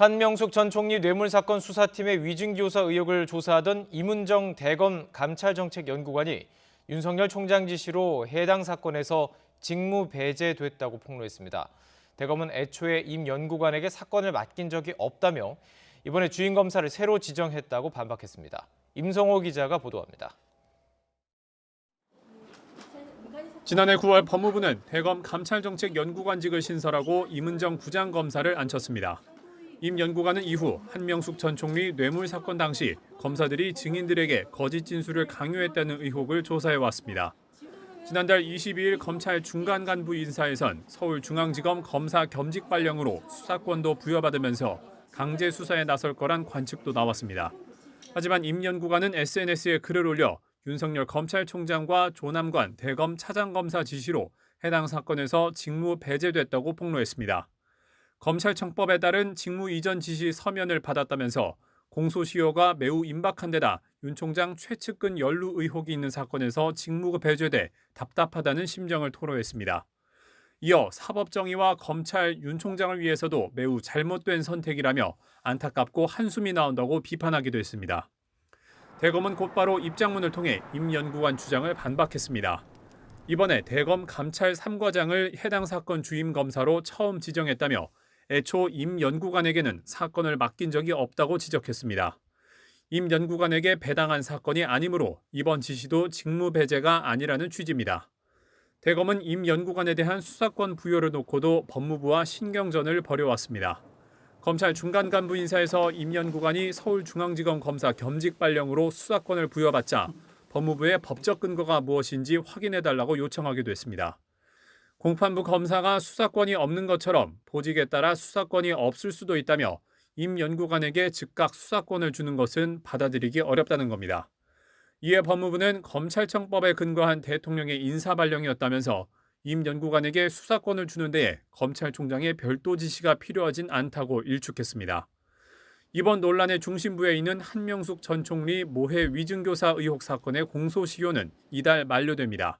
한명숙 전 총리 뇌물사건 수사팀의 위증교사 의혹을 조사하던 임은정 대검 감찰정책연구관이 윤석열 총장 지시로 해당 사건에서 직무 배제됐다고 폭로했습니다. 대검은 애초에 임 연구관에게 사건을 맡긴 적이 없다며 이번에 주임 검사를 새로 지정했다고 반박했습니다. 임성호 기자가 보도합니다. 지난해 9월 법무부는 대검 감찰정책연구관직을 신설하고 임은정 부장검사를 앉혔습니다. 임 연구관은 이후 한명숙 전 총리 뇌물 사건 당시 검사들이 증인들에게 거짓 진술을 강요했다는 의혹을 조사해왔습니다. 지난달 22일 검찰 중간 간부 인사에선 서울중앙지검 검사 겸직 발령으로 수사권도 부여받으면서 강제 수사에 나설 거란 관측도 나왔습니다. 하지만 임 연구관은 SNS에 글을 올려 윤석열 검찰총장과 조남관 대검 차장검사 지시로 해당 사건에서 직무 배제됐다고 폭로했습니다. 검찰청법에 따른 직무 이전 지시 서면을 받았다면서 공소시효가 매우 임박한 데다 윤 총장 최측근 연루 의혹이 있는 사건에서 직무가 배제돼 답답하다는 심정을 토로했습니다. 이어 사법정의와 검찰 윤 총장을 위해서도 매우 잘못된 선택이라며 안타깝고 한숨이 나온다고 비판하기도 했습니다. 대검은 곧바로 입장문을 통해 임 연구관 주장을 반박했습니다. 이번에 대검 감찰 3과장을 해당 사건 주임 검사로 처음 지정했다며 애초 임 연구관에게는 사건을 맡긴 적이 없다고 지적했습니다. 임 연구관에게 배당한 사건이 아니므로 이번 지시도 직무 배제가 아니라는 취지입니다. 대검은 임 연구관에 대한 수사권 부여를 놓고도 법무부와 신경전을 벌여왔습니다. 검찰 중간 간부 인사에서 임 연구관이 서울중앙지검 검사 겸직 발령으로 수사권을 부여받자 법무부의 법적 근거가 무엇인지 확인해달라고 요청하기도 했습니다. 공판부 검사가 수사권이 없는 것처럼 보직에 따라 수사권이 없을 수도 있다며 임 연구관에게 즉각 수사권을 주는 것은 받아들이기 어렵다는 겁니다. 이에 법무부는 검찰청법에 근거한 대통령의 인사발령이었다면서 임 연구관에게 수사권을 주는 데에 검찰총장의 별도 지시가 필요하진 않다고 일축했습니다. 이번 논란의 중심부에 있는 한명숙 전 총리 모해 위증교사 의혹 사건의 공소시효는 이달 만료됩니다.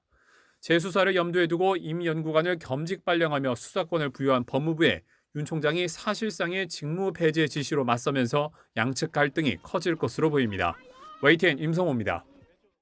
재수사를 염두에 두고 임 연구관을 겸직 발령하며 수사권을 부여한 법무부에 윤 총장이 사실상의 직무 배제 지시로 맞서면서 양측 갈등이 커질 것으로 보입니다. YTN 임성호입니다.